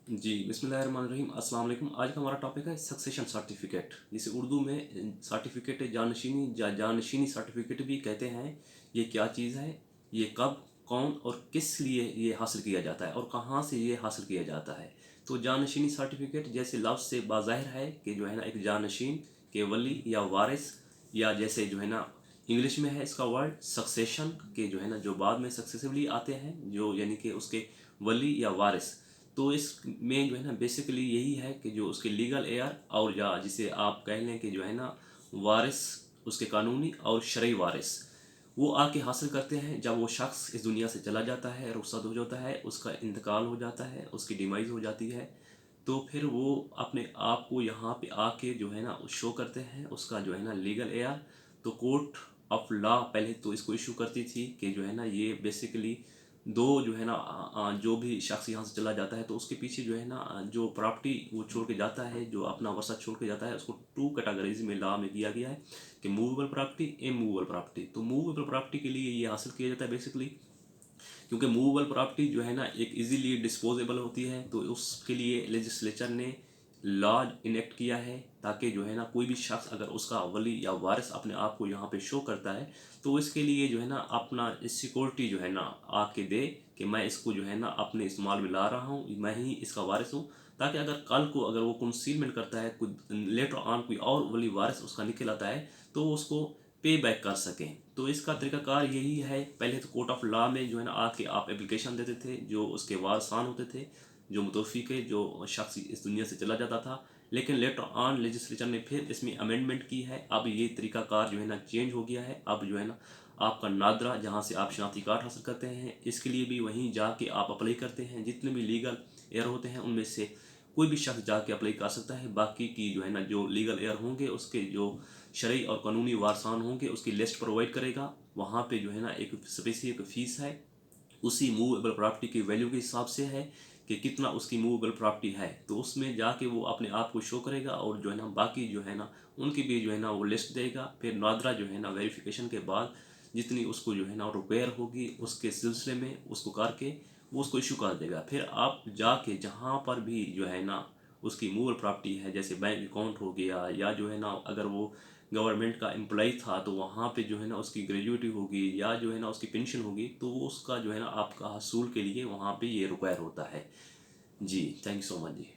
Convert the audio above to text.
जी, बिस्मिल्लाहिर्रहमानिर्रहीम, अस्सलाम वालेकुम। आज का हमारा टॉपिक है सक्सेशन सर्टिफिकेट, जिसे उर्दू में सर्टिफिकेट जानशीनी जानशीनी सर्टिफिकेट भी कहते हैं। ये क्या चीज़ है, ये कब, कौन और किस लिए ये हासिल किया जाता है और कहाँ से ये हासिल किया जाता है। तो जानशीनी सर्टिफिकेट जैसे लफ्ज़ से बाज़ाहिर है कि जो है ना एक जानशीन के वली या वारिस, या जैसे जो है ना इंग्लिश में है इसका वर्ड सक्सेशन के जो है ना जो बाद में सक्सेसिवली आते हैं, जो यानी कि उसके वली या वारिस। तो इसमें जो है ना बेसिकली यही है कि जो उसके लीगल एयर और या जिसे आप कह लें कि जो है ना वारिस, उसके कानूनी और शरई वारिस, वो आके हासिल करते हैं जब वो शख्स इस दुनिया से चला जाता है, रुखसत हो जाता है, उसका इंतकाल हो जाता है, उसकी डिमाइज हो जाती है। तो फिर वो अपने आप को यहाँ पे आके जो है ना शो करते हैं उसका जो है ना लीगल एयर। तो कोर्ट ऑफ लॉ पहले तो इसको इशू करती थी कि जो है ना ये बेसिकली दो जो है ना जो भी शख्स यहाँ से चला जाता है तो उसके पीछे जो है ना जो प्रॉपर्टी वो छोड़ के जाता है, जो अपना वर्षा छोड़ के जाता है, उसको टू कैटेगरीज में लॉ में किया गया है कि मूवेबल प्रॉपर्टी, इमूवेबल प्रॉपर्टी। तो मूवेबल प्रॉपर्टी के लिए ये हासिल किया जाता है बेसिकली क्योंकि मूवेबल प्रॉपर्टी जो है ना एक इजीली डिस्पोजेबल होती है। तो उसके लिए लेजिस्लेचर ने लॉ इनेक्ट किया है ताकि जो है ना कोई भी शख्स अगर उसका वली या वारिस अपने आप को यहाँ पे शो करता है तो इसके लिए जो है ना अपना सिक्योरिटी जो है ना आके दे कि मैं इसको जो है ना अपने इस्तेमाल में ला रहा हूँ, मैं ही इसका वारिस हूँ। ताकि अगर कल को अगर वो कंसीलमेंट करता है, कोई लेटर ऑन कोई और वली वारिस उसका निकल आता है तो वो उसको पे बैक कर सकें। तो इसका तरीकाकार यही है, पहले तो कोर्ट ऑफ लॉ में जो है ना आके आप एप्लीकेशन देते थे, जो उसके वारसान होते थे, जो मुतवफ़ी के जो शख्स इस दुनिया से चला जाता था। लेकिन लेटर ऑन लेजिस्लेचर ने फिर इसमें अमेंडमेंट की है, अब ये तरीकाकार जो है ना चेंज हो गया है। अब जो है ना आपका नादरा जहाँ से आप शनाख्ती कार्ड हासिल करते हैं, इसके लिए भी वहीं जाके आप अप्लाई करते हैं। जितने भी लीगल एयर होते हैं उनमें से कोई भी शख्स जाके अप्लाई कर सकता है। बाकी की जो है ना जो लीगल एयर होंगे उसके जो शरई और कानूनी वारसान होंगे उसकी लिस्ट प्रोवाइड करेगा। वहाँ पे जो है ना एक स्पेसिफिक फ़ीस है, उसी मूवेबल प्रॉपर्टी की वैल्यू के हिसाब से है कि कितना उसकी मूवेबल प्रॉपर्टी है। तो उसमें जाके वो अपने आप को शो करेगा और जो है ना बाकी जो है ना उनकी भी जो है ना वो लिस्ट देगा। फिर नादरा जो है ना वेरिफिकेशन के बाद जितनी उसको जो है ना रिपेयर होगी उसके सिलसिले में उसको करके वो उसको इशू कर देगा। फिर आप जाके जहाँ पर भी जो है ना उसकी मूवेबल प्रॉपर्टी है, जैसे बैंक अकाउंट हो गया या जो है ना अगर वो गवर्नमेंट का एम्प्लॉई था तो वहाँ पे जो है ना उसकी ग्रेजुएटी होगी या जो है ना उसकी पेंशन होगी, तो वो उसका जो है ना आपका हसूल के लिए वहाँ पे ये रिक्वायर होता है। जी, thank you so much ji.